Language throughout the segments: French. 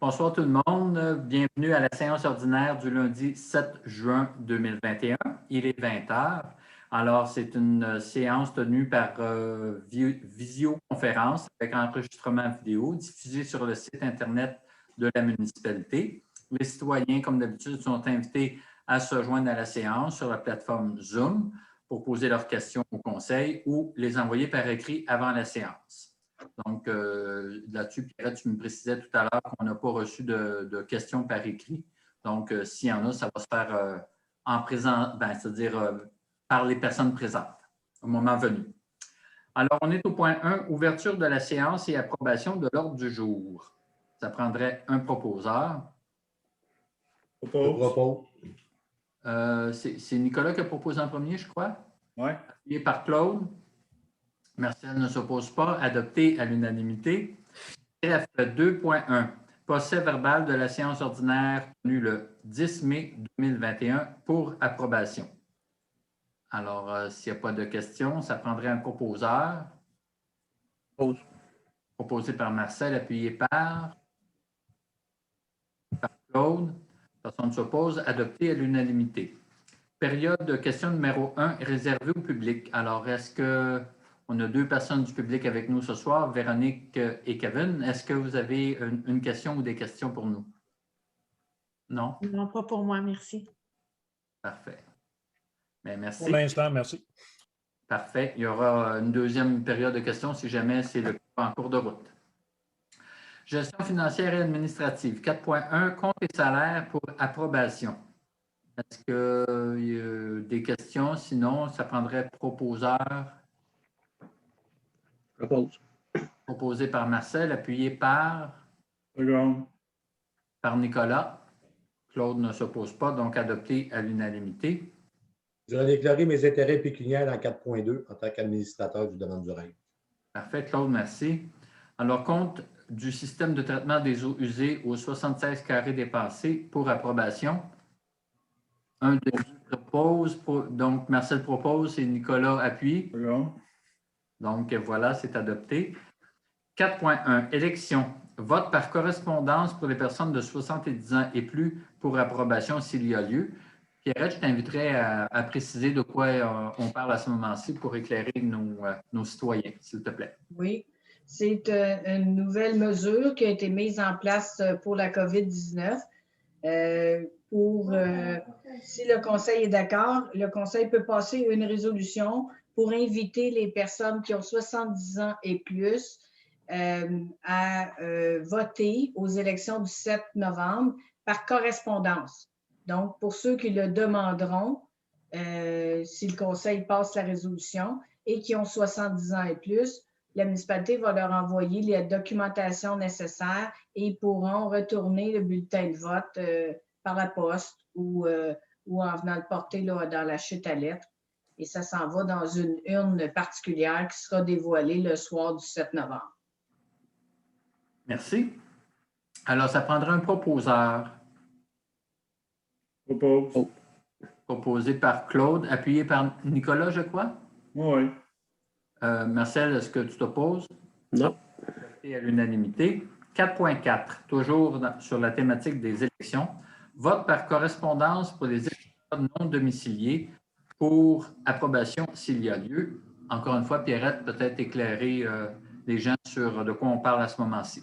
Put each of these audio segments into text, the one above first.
Bonsoir tout le monde. Bienvenue à la séance ordinaire du lundi 7 juin 2021. Il est 20 heures. Alors, c'est une séance tenue par visioconférence avec enregistrement vidéo diffusée sur le site Internet de la municipalité. Les citoyens, comme d'habitude, sont invités à se joindre à la séance sur la plateforme Zoom pour poser leurs questions au conseil ou les envoyer par écrit avant la séance. Donc, là-dessus, Pierrette, tu me précisais tout à l'heure qu'on n'a pas reçu de questions par écrit. Donc, s'il y en a, ça va se faire en présent, c'est-à-dire par les personnes présentes au moment venu. Alors, on est au point 1, ouverture de la séance et approbation de l'ordre du jour. Ça prendrait un proposeur. Je propose. C'est Nicolas qui a proposé en premier, je crois. Oui. Appuyé par Claude. Marcel ne s'oppose pas. Adopté à l'unanimité. Bref, 2.1. Procès verbal de la séance ordinaire tenue le 10 mai 2021 pour approbation. Alors, s'il n'y a pas de questions, ça prendrait un proposeur. Proposé par Marcel, appuyé par Claude. Personne ne s'oppose. Adopté à l'unanimité. Période de question numéro 1 réservée au public. Alors, est-ce qu'on a deux personnes du public avec nous ce soir, Véronique et Kevin? Est-ce que vous avez une question ou des questions pour nous? Non? Non, pas pour moi, merci. Parfait. Bien, merci. Pour l'instant, merci. Parfait. Il y aura une deuxième période de questions si jamais c'est le cas en cours de route. Gestion financière et administrative. 4.1, compte et salaire pour approbation. Est-ce qu'il y a des questions? Sinon, ça prendrait proposeur. Propose. Proposé par Marcel, appuyé par Nicolas. Claude ne s'oppose pas, donc adopté à l'unanimité. Je vais déclarer mes intérêts pécuniaires en 4.2 en tant qu'administrateur du domaine du règne. Parfait, Claude, merci. Alors, compte du système de traitement des eaux usées aux 76 carrés dépassés pour approbation. Un de vous propose, donc Marcel propose et Nicolas appuie. Donc, voilà, c'est adopté. 4.1, élection. Vote par correspondance pour les personnes de 70 ans et plus pour approbation s'il y a lieu. Pierrette, je t'inviterai à préciser de quoi on parle à ce moment-ci pour éclairer nos citoyens, s'il te plaît. Oui, c'est une nouvelle mesure qui a été mise en place pour la COVID-19. Si le Conseil est d'accord, le Conseil peut passer une résolution pour inviter les personnes qui ont 70 ans et plus à voter aux élections du 7 novembre par correspondance. Donc, pour ceux qui le demanderont, si le Conseil passe la résolution et qui ont 70 ans et plus, la municipalité va leur envoyer la documentation nécessaire et ils pourront retourner le bulletin de vote par la poste ou en venant le porter là, dans la chute à lettres. Et ça s'en va dans une urne particulière qui sera dévoilée le soir du 7 novembre. Merci. Alors, ça prendra un proposeur. Propose. Proposé par Claude, appuyé par Nicolas, je crois. Oui. Marcel, est-ce que tu t'opposes? Non. À l'unanimité. 4.4, toujours sur la thématique des élections. Vote par correspondance pour les électeurs non domiciliés pour approbation s'il y a lieu. Encore une fois, Pierrette, peut-être éclairer les gens sur de quoi on parle à ce moment-ci.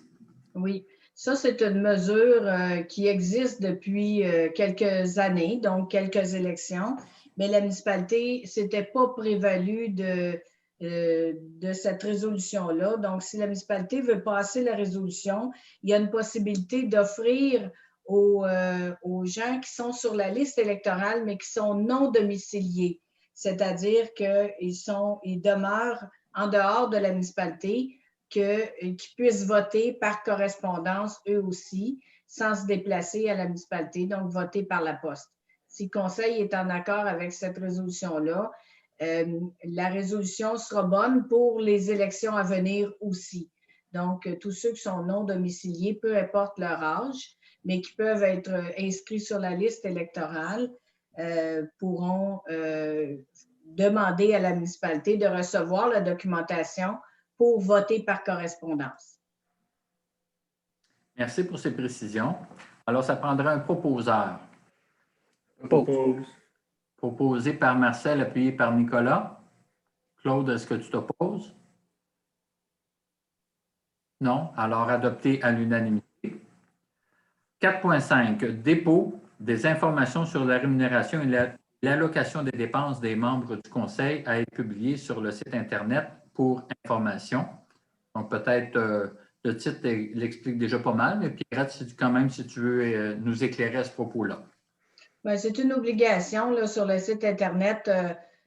Oui, ça, c'est une mesure qui existe depuis quelques années, donc quelques élections, mais la municipalité ne s'était pas prévalue de cette résolution-là. Donc, si la municipalité veut passer la résolution, il y a une possibilité d'offrir aux gens qui sont sur la liste électorale, mais qui sont non domiciliés, c'est-à-dire qu'ils demeurent en dehors de la municipalité, qu'ils puissent voter par correspondance eux aussi, sans se déplacer à la municipalité, donc voter par la poste. Si le Conseil est en accord avec cette résolution-là, la résolution sera bonne pour les élections à venir aussi. Donc, tous ceux qui sont non domiciliés, peu importe leur âge, mais qui peuvent être inscrits sur la liste électorale, pourront demander à la municipalité de recevoir la documentation pour voter par correspondance. Merci pour ces précisions. Alors, ça prendrait un proposeur. Propose. Proposé par Marcel, appuyé par Nicolas. Claude, est-ce que tu t'opposes? Non? Alors, adopté à l'unanimité. 4.5. Dépôt des informations sur la rémunération et l'allocation des dépenses des membres du Conseil à être publiées sur le site Internet pour information. Donc, peut-être le titre l'explique déjà pas mal, mais Pierrette, si tu veux nous éclairer à ce propos-là. Bien, c'est une obligation là, sur le site Internet.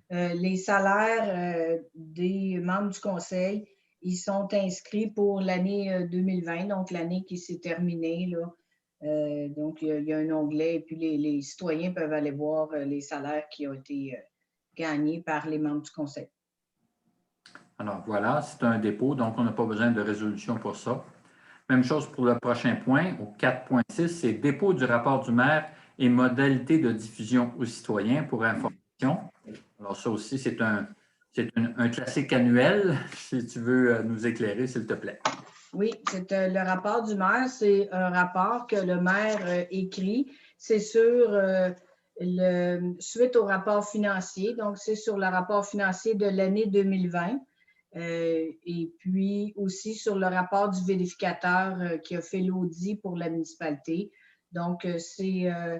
Les salaires des membres du Conseil, ils sont inscrits pour l'année 2020, donc l'année qui s'est terminée, là. Donc, il y a un onglet et puis les citoyens peuvent aller voir les salaires qui ont été gagnés par les membres du Conseil. Alors, voilà, c'est un dépôt, donc on n'a pas besoin de résolution pour ça. Même chose pour le prochain point, au 4.6, c'est dépôt du rapport du maire et modalités de diffusion aux citoyens pour information. Alors, ça aussi, c'est un classique annuel. Si tu veux nous éclairer, s'il te plaît. Oui, c'est le rapport du maire. C'est un rapport que le maire écrit. C'est sur suite au rapport financier. Donc, c'est sur le rapport financier de l'année 2020. Et puis aussi sur le rapport du vérificateur qui a fait l'audit pour la municipalité. Donc, ce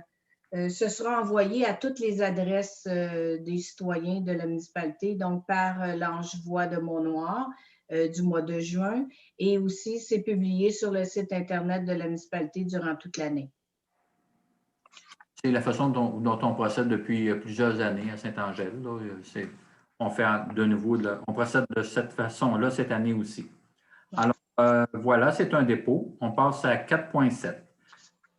sera envoyé à toutes les adresses des citoyens de la municipalité, donc par l'Angevoix de Mont-Noir du mois de juin. Et aussi, c'est publié sur le site Internet de la municipalité durant toute l'année. C'est la façon dont on procède depuis plusieurs années à Saint-Angèle. On fait de nouveau, on procède de cette façon-là cette année aussi. Alors, voilà, c'est un dépôt. On passe à 4.7.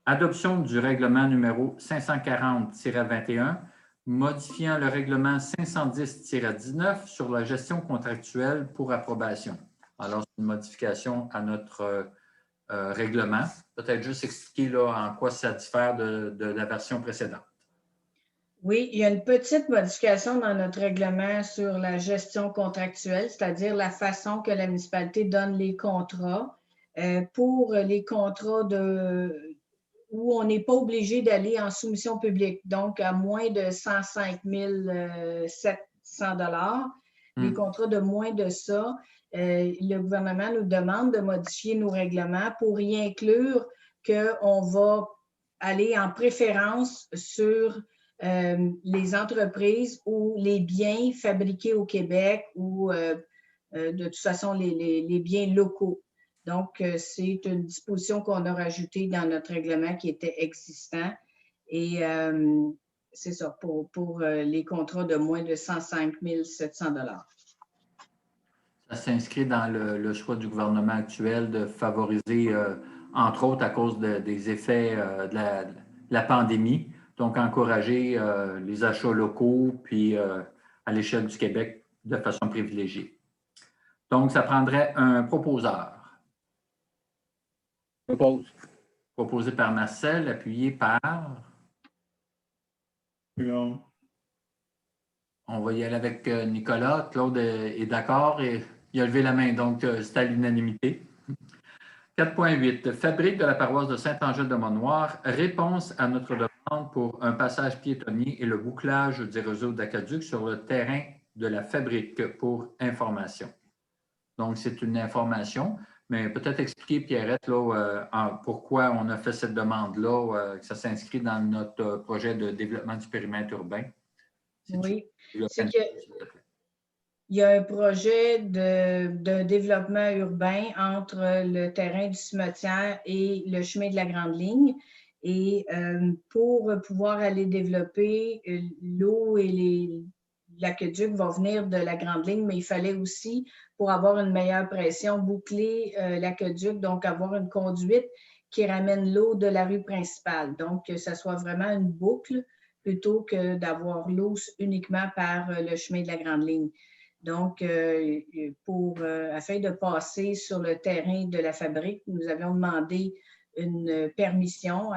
Adoption du règlement numéro 540-21, modifiant le règlement 510-19 sur la gestion contractuelle pour approbation. Alors, c'est une modification à notre règlement. Peut-être juste expliquer là, en quoi ça diffère de la version précédente. Oui, il y a une petite modification dans notre règlement sur la gestion contractuelle, c'est-à-dire la façon que la municipalité donne les contrats. Pour les contrats où on n'est pas obligé d'aller en soumission publique, donc à moins de 105 700 $, les contrats de moins de ça, le gouvernement nous demande de modifier nos règlements pour y inclure qu'on va aller en préférence sur les entreprises ou les biens fabriqués au Québec ou de toute façon les biens locaux. Donc, c'est une disposition qu'on a rajoutée dans notre règlement qui était existant. Et c'est ça, pour les contrats de moins de 105 700 $. Ça s'inscrit dans le choix du gouvernement actuel de favoriser, entre autres à cause des effets de la pandémie, donc encourager les achats locaux, puis à l'échelle du Québec de façon privilégiée. Donc, ça prendrait un proposeur. Propose. Proposé par Marcel, appuyé par... Non. On va y aller avec Nicolas. Claude est d'accord et il a levé la main, donc c'est à l'unanimité. 4.8. Fabrique de la paroisse de Saint-Angèle-de-Mont-Noir, réponse à notre demande pour un passage piétonnier et le bouclage du réseau d'aqueduc sur le terrain de la fabrique pour information. Donc, c'est une information, mais peut-être expliquer, Pierrette, là, pourquoi on a fait cette demande-là, que ça s'inscrit dans notre projet de développement du périmètre urbain. Oui, c'est qu'il y a un projet de développement urbain entre le terrain du cimetière et le chemin de la Grande Ligne. Et pour pouvoir aller développer, l'eau et l'aqueduc vont venir de la Grande Ligne, mais il fallait aussi, pour avoir une meilleure pression, boucler l'aqueduc, donc avoir une conduite qui ramène l'eau de la rue principale. Donc, que ce soit vraiment une boucle plutôt que d'avoir l'eau uniquement par le chemin de la Grande Ligne. Donc, afin de passer sur le terrain de la fabrique, nous avions demandé une permission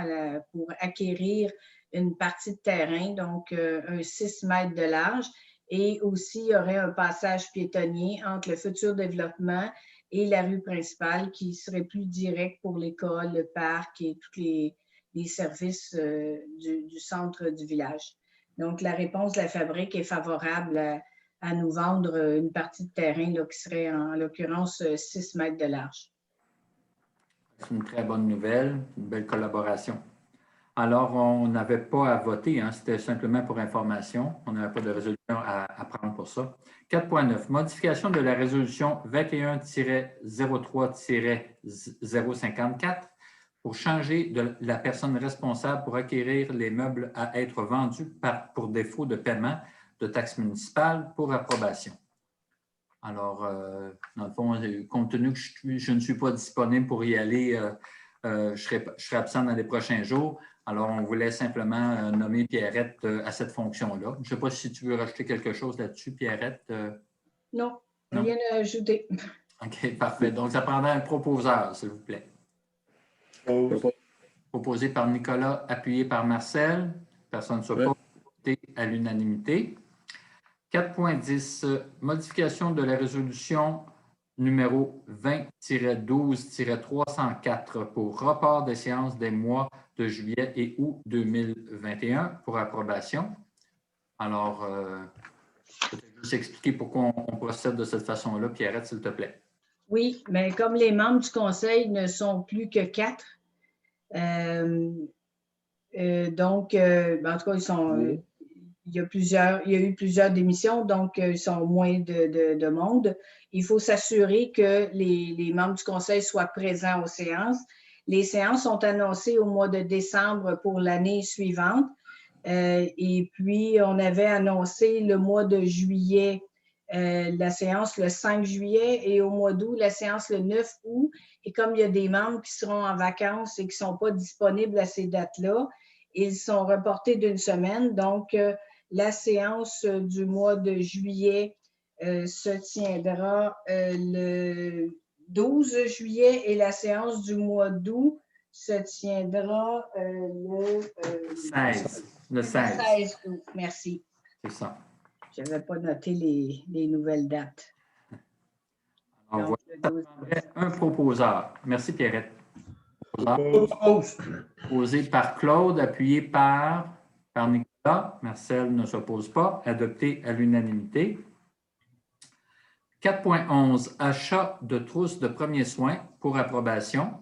pour acquérir une partie de terrain, donc un 6 mètres de large. Et aussi, il y aurait un passage piétonnier entre le futur développement et la rue principale qui serait plus directe pour l'école, le parc et tous les services du centre du village. Donc, la réponse de la fabrique est favorable à nous vendre une partie de terrain là, qui serait en l'occurrence 6 mètres de large. C'est une très bonne nouvelle, une belle collaboration. Alors, on n'avait pas à voter, hein, c'était simplement pour information. On n'avait pas de résolution à prendre pour ça. 4.9. Modification de la résolution 21-03-054 pour changer de la personne responsable pour acquérir les meubles à être vendus pour défaut de paiement de taxes municipales pour approbation. Alors, dans le fond, compte tenu que je ne suis pas disponible pour y aller, je serai absent dans les prochains jours. Alors, on voulait simplement nommer Pierrette à cette fonction-là. Je ne sais pas si tu veux rajouter quelque chose là-dessus, Pierrette. Non, rien à ajouter. OK, parfait. Donc, ça prendrait un proposeur, s'il vous plaît. Proposé par Nicolas, appuyé par Marcel. Personne ne s'oppose. Voté à l'unanimité. 4.10, modification de la résolution numéro 20-12-304 pour report des séances des mois de juillet et août 2021 pour approbation. Alors, je vais juste expliquer pourquoi on procède de cette façon-là. Pierrette, s'il te plaît. Oui, mais comme les membres du conseil ne sont plus que 4, donc, en tout cas, ils sont... Il y a eu plusieurs démissions, donc ils sont moins de monde. Il faut s'assurer que les membres du conseil soient présents aux séances. Les séances sont annoncées au mois de décembre pour l'année suivante. Et puis, on avait annoncé le mois de juillet, la séance le 5 juillet et au mois d'août, la séance le 9 août. Et comme il y a des membres qui seront en vacances et qui ne sont pas disponibles à ces dates-là, ils sont reportés d'une semaine. Donc, la séance du mois de juillet se tiendra le 12 juillet et la séance du mois d'août se tiendra le 16. Le 16. 16 août. Merci. C'est ça. Je n'avais pas noté les nouvelles dates. Alors, voilà, ça prendrait un proposeur. Merci, Pierrette. Proposé par Claude, appuyé par Nicolas. Marcel ne s'oppose pas. Adopté à l'unanimité. 4.11, achat de trousses de premiers soins pour approbation.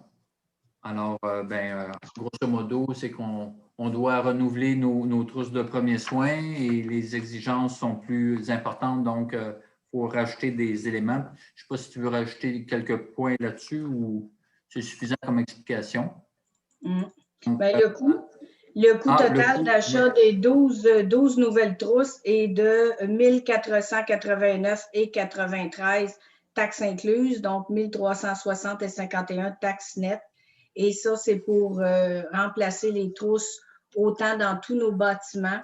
Alors, grosso modo, c'est qu'on doit renouveler nos trousses de premiers soins et les exigences sont plus importantes, donc il faut rajouter des éléments. Je ne sais pas si tu veux rajouter quelques points là-dessus ou c'est suffisant comme explication. Donc, le coût total d'achat des 12 nouvelles trousses est de 1 489,93 taxes incluses, donc 1 360,51 taxes nettes. Et ça, c'est pour remplacer les trousses autant dans tous nos bâtiments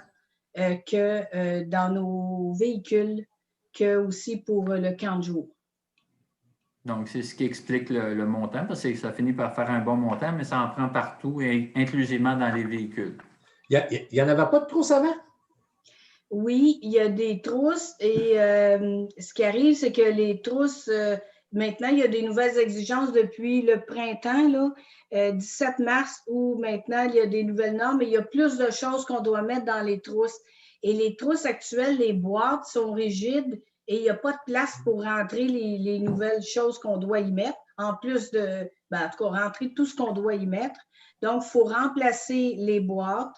que dans nos véhicules, que aussi pour le camp de jour. Donc, c'est ce qui explique le montant, parce que ça finit par faire un bon montant, mais ça en prend partout, et inclusivement dans les véhicules. Il n'y en avait pas de trousses avant? Oui, il y a des trousses et ce qui arrive, c'est que les trousses, maintenant, il y a des nouvelles exigences depuis le printemps, là, 17 mars, où maintenant, il y a des nouvelles normes et il y a plus de choses qu'on doit mettre dans les trousses. Et les trousses actuelles, les boîtes sont rigides et il n'y a pas de place pour rentrer les nouvelles choses qu'on doit y mettre, en plus de, en tout cas, rentrer tout ce qu'on doit y mettre. Donc, il faut remplacer les boîtes.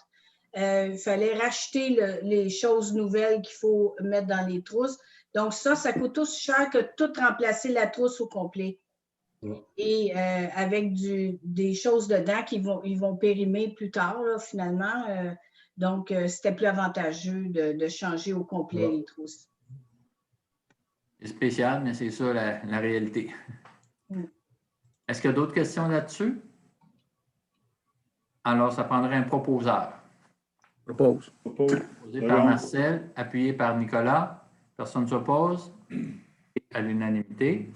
Il fallait racheter les choses nouvelles qu'il faut mettre dans les trousses. Donc, ça coûte aussi cher que tout remplacer la trousse au complet. Et avec des choses dedans ils vont périmer plus tard, là, finalement. Donc, c'était plus avantageux de changer au complet les trousses. C'est spécial, mais c'est ça la réalité. Est-ce qu'il y a d'autres questions là-dessus? Alors, ça prendrait un proposeur. Propose. Proposé par Marcel, appuyé par Nicolas. Personne ne s'oppose. À l'unanimité.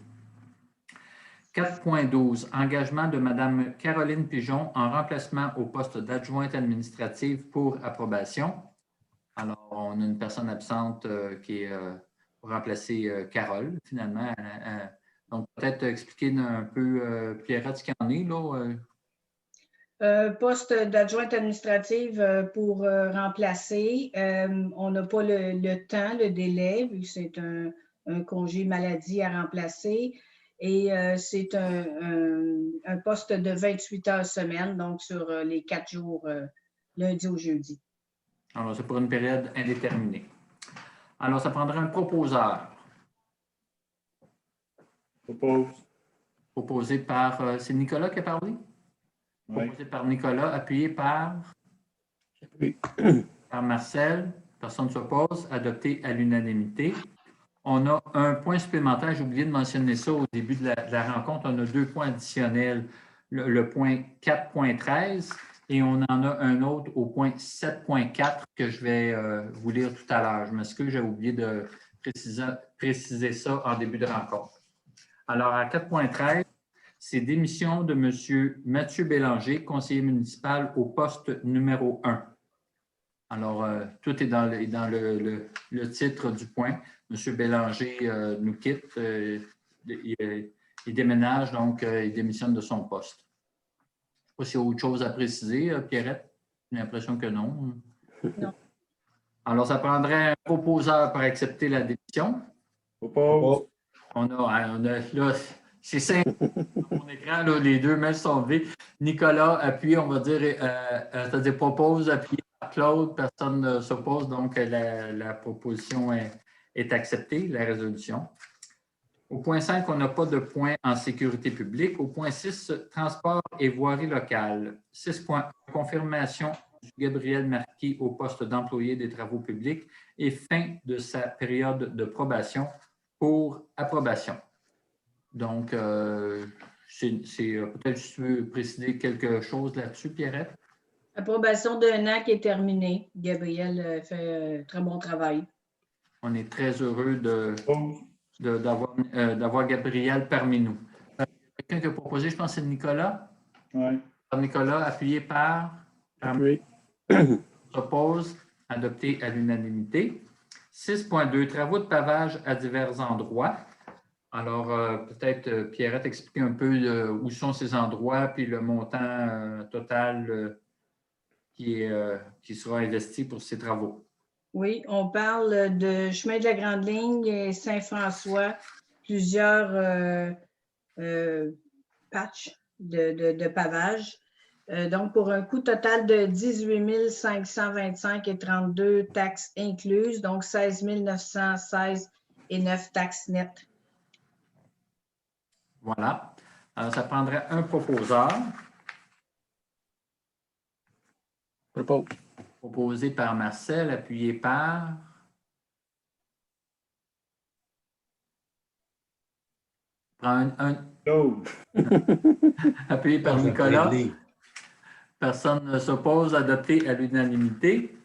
4.12, engagement de Mme Caroline Pigeon en remplacement au poste d'adjointe administrative pour approbation. Alors, on a une personne absente qui est pour remplacer Carole, finalement. Donc, peut-être expliquer un peu, Pierrette, ce qu'il y en est, là. Poste d'adjointe administrative pour remplacer. On n'a pas le temps, le délai, vu que c'est un congé maladie à remplacer. Et c'est un poste de 28 heures semaine, donc sur les 4 jours, lundi au jeudi. Alors, c'est pour une période indéterminée. Alors, ça prendrait un proposeur. Propose. Proposé par... c'est Nicolas qui a parlé? Oui. Proposé par Nicolas, appuyé par... Oui. Par Marcel. Personne ne s'oppose. Adopté à l'unanimité. On a un point supplémentaire. J'ai oublié de mentionner ça au début de la rencontre. On a 2 points additionnels. Le point 4.13 et on en a un autre au point 7.4 que je vais vous lire tout à l'heure. Je m'excuse, j'ai oublié de préciser ça en début de rencontre. Alors, à 4.13, c'est démission de M. Mathieu Bélanger, conseiller municipal au poste numéro 1. Alors, tout est dans le titre du point. M. Bélanger nous quitte, il déménage, donc il démissionne de son poste. Je ne sais pas s'il y a autre chose à préciser, Pierrette. J'ai l'impression que non. Non. Alors, ça prendrait un proposeur pour accepter la démission. Propose. On a là, c'est simple. Mon écran, là, les 2 mails sont levés. Nicolas appuie, on va dire, c'est-à-dire propose, appuyé par Claude. Personne ne s'oppose, donc la proposition est acceptée, la résolution. Au point 5, on n'a pas de point en sécurité publique. Au point 6, transport et voirie locale. 6.1, confirmation du Gabriel Marquis au poste d'employé des travaux publics et fin de sa période de probation pour approbation. Donc, peut-être que tu veux préciser quelque chose là-dessus, Pierrette? Approbation d'1 an qui est terminée. Gabriel fait un très bon travail. On est très heureux Propose. d'avoir Gabriel parmi nous. Quelqu'un qui a proposé, je pense que c'est Nicolas. Oui. Nicolas, appuyé par... Appuyé. S'oppose, adopté à l'unanimité. 6.2, travaux de pavage à divers endroits. Alors, peut-être, Pierrette, expliquer un peu où sont ces endroits, puis le montant total qui sera investi pour ces travaux. Oui, on parle de chemin de la Grande Ligne et Saint-François, plusieurs patchs de pavage. Donc, pour un coût total de 18 525 et 32 taxes incluses, donc 16 916 et 9 taxes nettes. Voilà. Alors, ça prendrait un proposeur. Propose. Proposé par Marcel, appuyé par... Claude. Appuyé par Nicolas. Personne ne s'oppose, adopté à l'unanimité.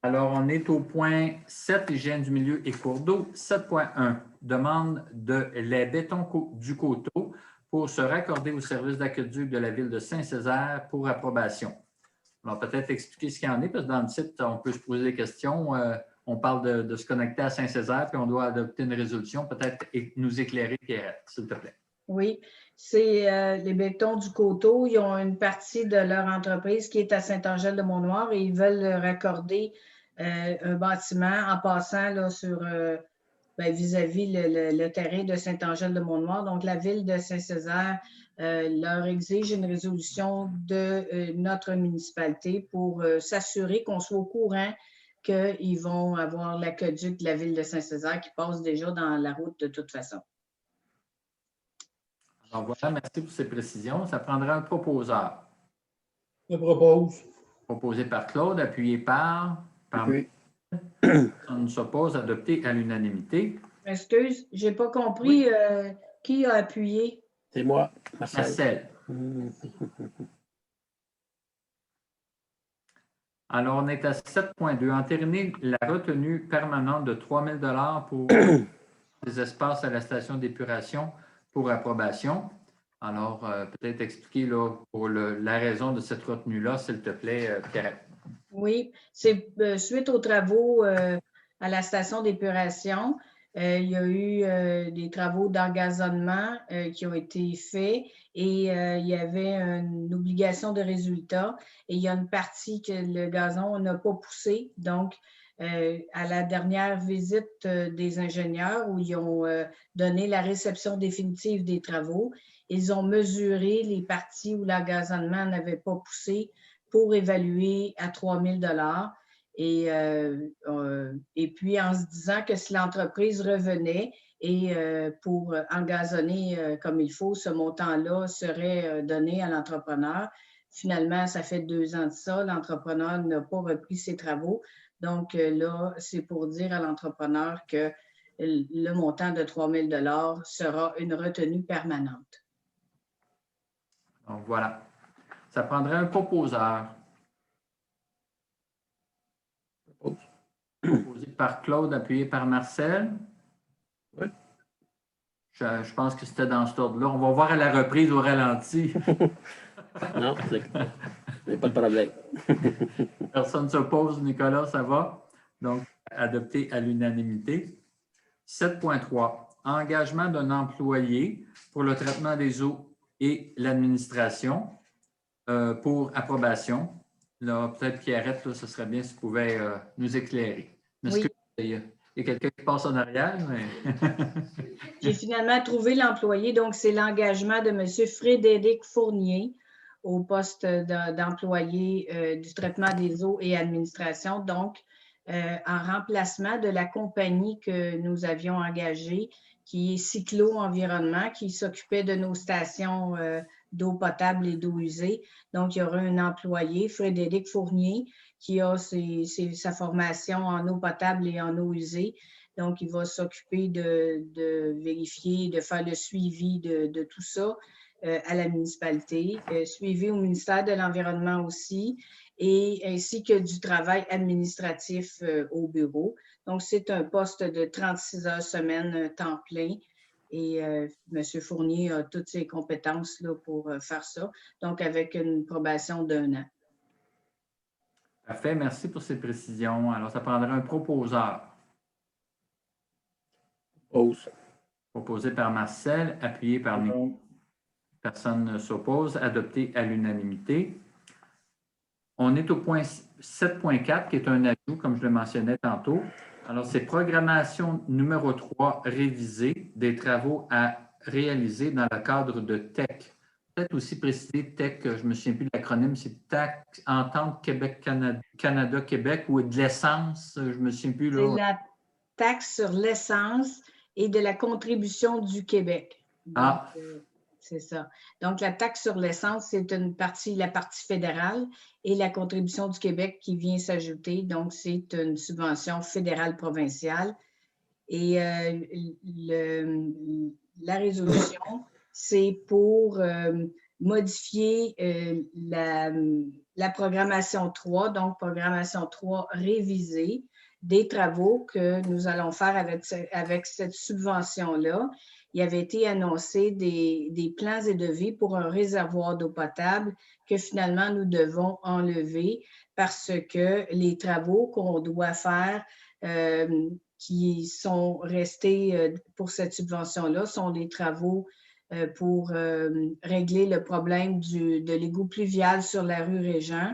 Alors, on est au point 7, hygiène du milieu et cours d'eau. 7.1, demande de les bétons du coteau pour se raccorder au service d'aqueduc de la ville de Saint-Césaire pour approbation. Alors, peut-être expliquer ce qu'il y en est, parce que dans le site, on peut se poser des questions. On parle de se connecter à Saint-Césaire, puis on doit adopter une résolution. Peut-être nous éclairer, Pierrette, s'il te plaît. Oui, c'est les bétons du coteau. Ils ont une partie de leur entreprise qui est à Saint-Angèle-de-Mont-Noir et ils veulent raccorder un bâtiment en passant là, sur vis-à-vis le terrain de Saint-Angèle-de-Mont-Noir. Donc, la ville de Saint-Césaire leur exige une résolution de notre municipalité pour s'assurer qu'on soit au courant qu'ils vont avoir l'aqueduc de la ville de Saint-Césaire qui passe déjà dans la route de toute façon. Alors voilà, merci pour ces précisions. Ça prendra un proposeur. Je propose. Proposé par Claude, appuyé par... Oui. On s'oppose, adopté à l'unanimité. Excuse, je n'ai pas compris qui a appuyé. C'est moi, Marcel. Marcel. Alors, on est à 7.2. Entériner la retenue permanente de 3 000 $ pour les espaces à la station d'épuration pour approbation. Alors, peut-être expliquer là, pour la raison de cette retenue-là, s'il te plaît, Pierrette. Oui, c'est suite aux travaux à la station d'épuration. Il y a eu des travaux d'engazonnement qui ont été faits et il y avait une obligation de résultat et il y a une partie que le gazon n'a pas poussé. Donc, à la dernière visite des ingénieurs où ils ont donné la réception définitive des travaux, ils ont mesuré les parties où l'engazonnement n'avait pas poussé pour évaluer à 3 000 $. Et puis, en se disant que si l'entreprise revenait et pour engazonner comme il faut, ce montant-là serait donné à l'entrepreneur. Finalement, ça fait 2 ans de ça, l'entrepreneur n'a pas repris ses travaux. Donc là, c'est pour dire à l'entrepreneur que le montant de 3 000 $ sera une retenue permanente. Donc, voilà. Ça prendrait un proposeur. Proposé par Claude, appuyé par Marcel. Oui. Je pense que c'était dans cet ordre-là. On va voir à la reprise au ralenti. Non, c'est pas de problème. Personne ne s'oppose, Nicolas, ça va? Donc, adopté à l'unanimité. 7.3. Engagement d'un employé pour le traitement des eaux et l'administration pour approbation. Là, peut-être Pierrette, là, ce serait bien si tu pouvais nous éclairer. Oui. Il y a quelqu'un qui passe en arrière, mais... J'ai finalement trouvé l'employé, donc c'est l'engagement de M. Frédéric Fournier au poste d'employé du traitement des eaux et administration, donc en remplacement de la compagnie que nous avions engagée, qui est Cyclo Environnement, qui s'occupait de nos stations d'eau potable et d'eau usée. Donc, il y aura un employé, Frédéric Fournier, qui a sa formation en eau potable et en eau usée. Donc, il va s'occuper de vérifier, de faire le suivi de tout ça à la municipalité, suivi au ministère de l'Environnement aussi, et ainsi que du travail administratif au bureau. Donc, c'est un poste de 36 heures semaine temps plein. Et M. Fournier a toutes ses compétences là, pour faire ça, donc avec une probation d'1 an. Parfait, merci pour ces précisions. Alors, ça prendrait un proposeur. Pause. Proposé par Marcel, appuyé par Nicolas. Donc, Personne ne s'oppose, adopté à l'unanimité. On est au point 7.4, qui est un ajout, comme je le mentionnais tantôt. Alors, c'est programmation numéro 3 révisée des travaux à réaliser dans le cadre de TEC. Peut-être aussi préciser TEC, je ne me souviens plus de l'acronyme, c'est TAC, Entente Québec-Canada-Québec ou de l'essence, je ne me souviens plus. C'est la taxe sur l'essence et de la contribution du Québec. Donc, c'est ça. Donc, la taxe sur l'essence, c'est la partie fédérale et la contribution du Québec qui vient s'ajouter. Donc, c'est une subvention fédérale provinciale. Et la résolution, c'est pour modifier la programmation 3, donc programmation 3 révisée des travaux que nous allons faire avec cette subvention-là. Il avait été annoncé des plans et devis pour un réservoir d'eau potable que finalement nous devons enlever parce que les travaux qu'on doit faire qui sont restés pour cette subvention-là sont les travaux pour régler le problème de l'égout pluvial sur la rue Régent,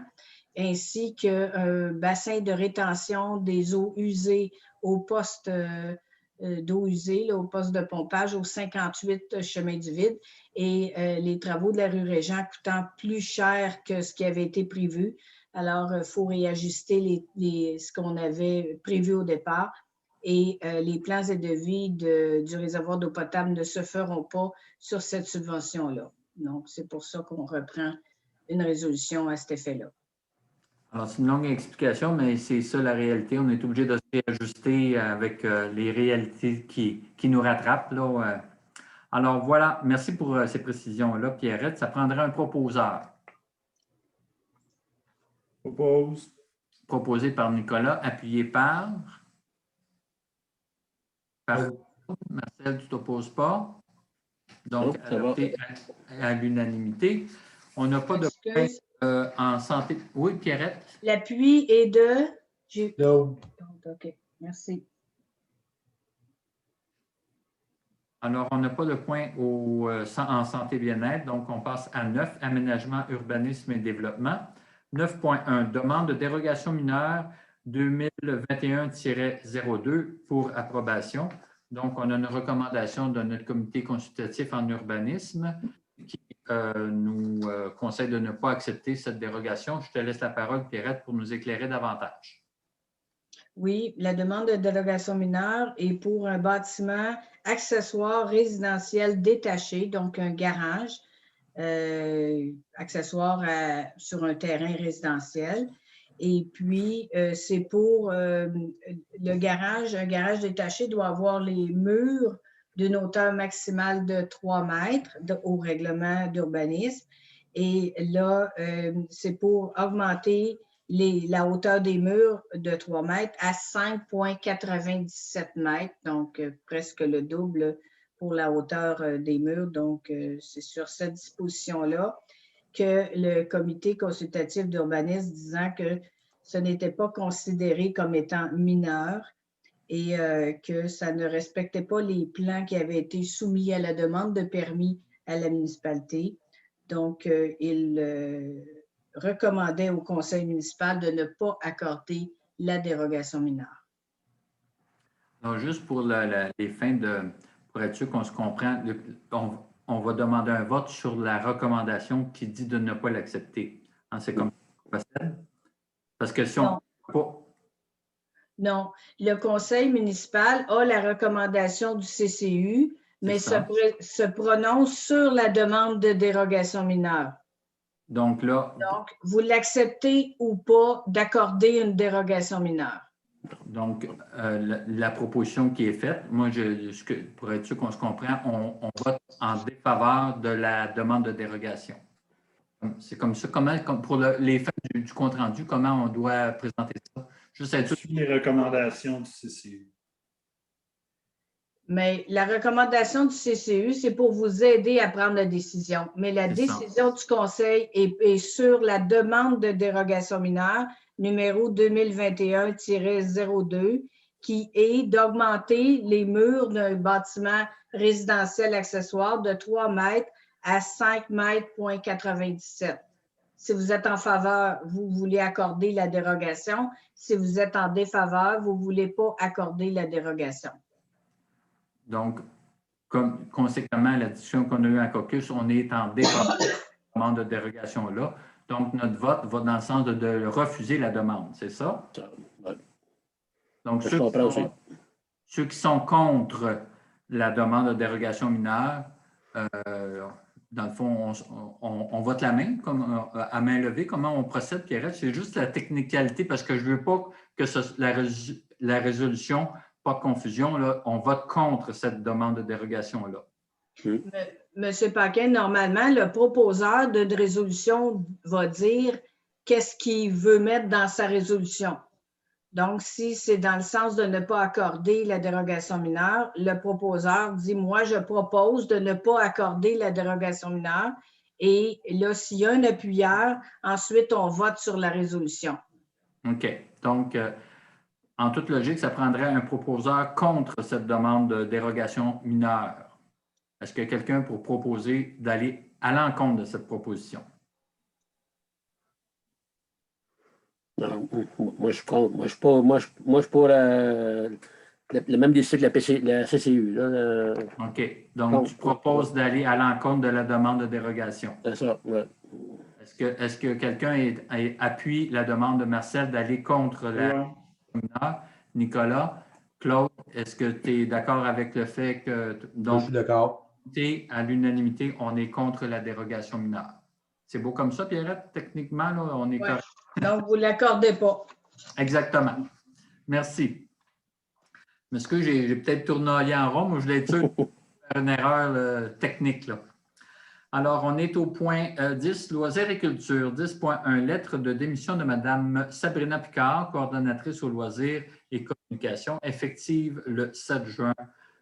ainsi qu'un bassin de rétention des eaux usées au poste d'eau usée, là, au poste de pompage au 58 chemin du Vide, et les travaux de la rue Régent coûtant plus cher que ce qui avait été prévu. Alors, il faut réajuster ce qu'on avait prévu au départ. Et les plans et devis du réservoir d'eau potable ne se feront pas sur cette subvention-là. Donc, c'est pour ça qu'on reprend une résolution à cet effet-là. Alors, c'est une longue explication, mais c'est ça la réalité. On est obligé de se réajuster avec les réalités qui nous rattrapent, là. Alors, voilà. Merci pour ces précisions-là, Pierrette. Ça prendrait un proposeur. propose. Proposé par Nicolas, appuyé par... Marcel, tu ne t'opposes pas. Donc, Non, adopté à l'unanimité. On n'a pas de point en santé. Oui, Pierrette? L'appui est de... No. OK, merci. Alors, on n'a pas de point en santé bien-être, donc on passe à 9, aménagement, urbanisme et développement. 9.1, demande de dérogation mineure 2021-02 pour approbation. Donc, on a une recommandation de notre comité consultatif en urbanisme qui nous conseille de ne pas accepter cette dérogation. Je te laisse la parole, Pierrette, pour nous éclairer davantage. Oui, la demande de dérogation mineure est pour un bâtiment accessoire résidentiel détaché, donc un garage accessoire sur un terrain résidentiel. Et puis, c'est pour le garage. Un garage détaché doit avoir les murs d'une hauteur maximale de 3 mètres au règlement d'urbanisme. Et là, c'est pour augmenter la hauteur des murs de 3 mètres à 5,97 mètres, donc presque le double pour la hauteur des murs. Donc, c'est sur cette disposition-là que le comité consultatif d'urbanisme disant que ce n'était pas considéré comme étant mineur et que ça ne respectait pas les plans qui avaient été soumis à la demande de permis à la municipalité. Donc, il recommandait au conseil municipal de ne pas accorder la dérogation mineure. Donc, juste pour les fins pour être sûr qu'on se comprend, on va demander un vote sur la recommandation qui dit de ne pas l'accepter. Hein, c'est comme ça qu'on procède? Parce que si on ne pas. Non, le conseil municipal a la recommandation du CCU, mais se prononce sur la demande de dérogation mineure. Donc, là. Donc, vous l'acceptez ou pas d'accorder une dérogation mineure? Donc, la proposition qui est faite, moi, pour être sûr qu'on se comprend, on vote en défaveur de la demande de dérogation. C'est comme ça. Pour les fins du compte-rendu, comment on doit présenter ça? Juste être sûr. Suivre les recommandations du CCU. Mais la recommandation du CCU, c'est pour vous aider à prendre la décision. Mais la décision du conseil est sur la demande de dérogation mineure numéro 2021-02, qui est d'augmenter les murs d'un bâtiment résidentiel accessoire de 3 mètres à 5 mètres,97 m. Si vous êtes en faveur, vous voulez accorder la dérogation. Si vous êtes en défaveur, vous ne voulez pas accorder la dérogation. Donc, conséquemment, la discussion qu'on a eue en caucus, on est en défaveur de cette demande de dérogation-là. Donc, notre vote va dans le sens de refuser la demande, c'est ça? Oui. Donc, ceux qui sont contre la demande de dérogation mineure, dans le fond, on vote la main, à main levée. Comment on procède, Pierrette? C'est juste la technicalité, parce que je ne veux pas que la résolution, pas de confusion, là, on vote contre cette demande de dérogation-là. Monsieur Paquin, normalement, le proposeur d'une résolution va dire qu'est-ce qu'il veut mettre dans sa résolution. Donc, si c'est dans le sens de ne pas accorder la dérogation mineure, le proposeur dit « Moi, je propose de ne pas accorder la dérogation mineure. » Et là, s'il y a un appuyeur, ensuite, on vote sur la résolution. OK. Donc, en toute logique, ça prendrait un proposeur contre cette demande de dérogation mineure. Est-ce qu'il y a quelqu'un pour proposer d'aller à l'encontre de cette proposition? Non, moi, je suis contre. Moi, je suis pour le même décision que la CCU. Là, OK. Donc, tu proposes d'aller à l'encontre de la demande de dérogation. C'est ça, oui. Est-ce que quelqu'un appuie la demande de Marcel d'aller contre la mineure? Nicolas, Claude, est-ce que tu es d'accord avec le fait que... Donc, je suis d'accord. À l'unanimité, on est contre la dérogation mineure. C'est beau comme ça, Pierrette? Techniquement, là, on est correct. Donc, vous ne l'accordez pas. Exactement. Merci. Mais est-ce que j'ai peut-être tournoyé en rond, ou je l'ai sûr de faire une erreur technique, là? Alors, on est au point 10, loisirs et culture. 10.1, lettre de démission de Mme Sabrina Picard, coordonnatrice aux loisirs et communication, effective le 7 juin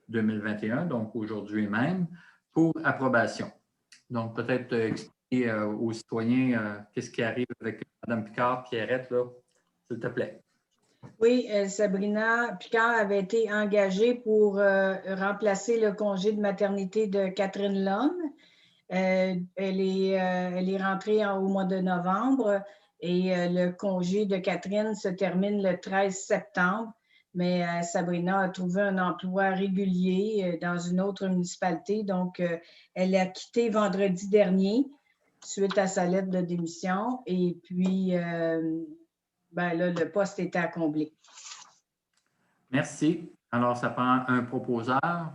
2021, donc aujourd'hui même, pour approbation. Donc, peut-être expliquer aux citoyens qu'est-ce qui arrive avec Mme Picard, Pierrette, là, s'il te plaît. Oui, Sabrina Picard avait été engagée pour remplacer le congé de maternité de Catherine Lhomme. Elle est rentrée au mois de novembre et le congé de Catherine se termine le 13 septembre. Mais Sabrina a trouvé un emploi régulier dans une autre municipalité. Donc, elle a quitté vendredi dernier suite à sa lettre de démission. Et puis, ben là, le poste était à combler. Merci. Alors, ça prend un proposeur.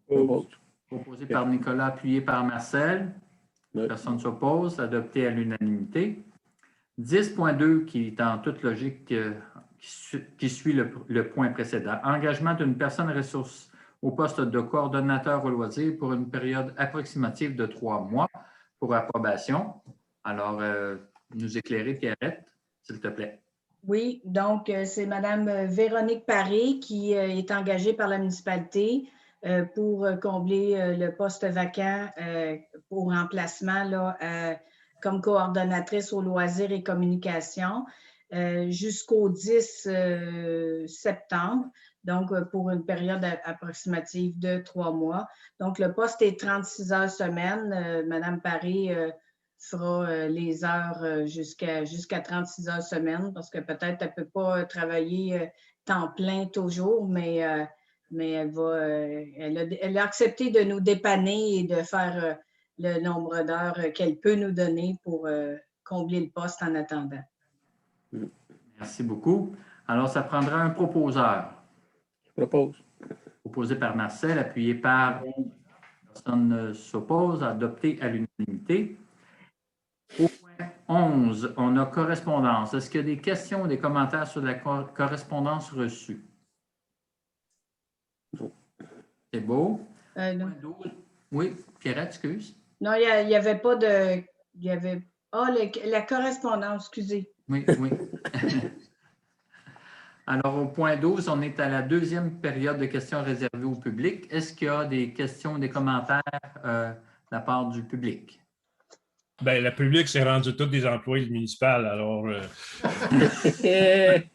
Propose. Proposé par Nicolas, appuyé par Marcel. Oui. Personne ne s'oppose. Adopté à l'unanimité. 10.2, qui est en toute logique, qui suit le point précédent. Engagement d'une personne ressource au poste de coordonnateur au loisir pour une période approximative de 3 mois pour approbation. Alors, nous éclairer, Pierrette, s'il te plaît. Oui, donc c'est Mme Véronique Paré qui est engagée par la municipalité pour combler le poste vacant pour remplacement là, comme coordonnatrice aux loisirs et communications jusqu'au 10 septembre, donc pour une période approximative de 3 mois. Donc, le poste est 36 heures semaine. Mme Paré fera les heures jusqu'à 36 heures semaine parce que peut-être elle ne peut pas travailler temps plein toujours, mais elle a accepté de nous dépanner et de faire le nombre d'heures qu'elle peut nous donner pour combler le poste en attendant. Merci beaucoup. Alors, ça prendra un proposeur. Je propose. Proposé par Marcel, appuyé par personne ne s'oppose, adopté à l'unanimité. Au point 11, on a correspondance. Est-ce qu'il y a des questions ou des commentaires sur la correspondance reçue? C'est beau. Non. Point 12. Oui, Pierrette, excuse. Non, il n'y avait pas de... Il y avait... la correspondance, excusez. Oui, oui. Alors, au point 12, on est à la deuxième période de questions réservées au public. Est-ce qu'il y a des questions ou des commentaires de la part du public? Bien, le public s'est rendu tous des employés municipaux, alors C'est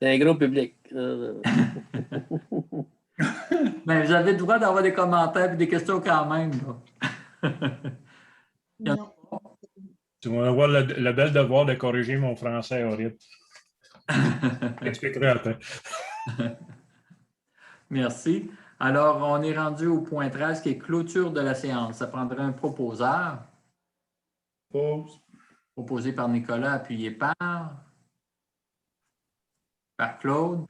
un gros public. Bien, vous avez le droit d'avoir des commentaires et des questions quand même. Non. tu vas avoir le bel devoir de corriger mon français horrible. J'expliquerai après. Merci. Alors, on est rendu au point 13 qui est clôture de la séance. Ça prendrait un proposeur. Pause. Proposé par Nicolas, appuyé par Claude.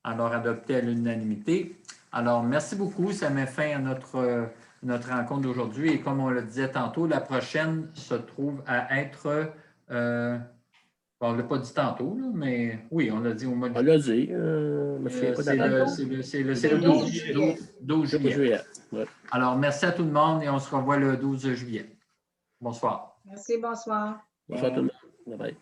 Alors, adopté à l'unanimité. Alors, merci beaucoup. Ça met fin à notre rencontre d'aujourd'hui. Et comme on le disait tantôt, la prochaine se trouve à être... on ne l'a pas dit tantôt, là, mais oui, on l'a dit au mois de On l'a dit. c'est le 12 juillet. Ouais. Alors, merci à tout le monde et on se revoit le 12 juillet. Bonsoir. Merci, bonsoir. Bonsoir tout le monde. Bye bye.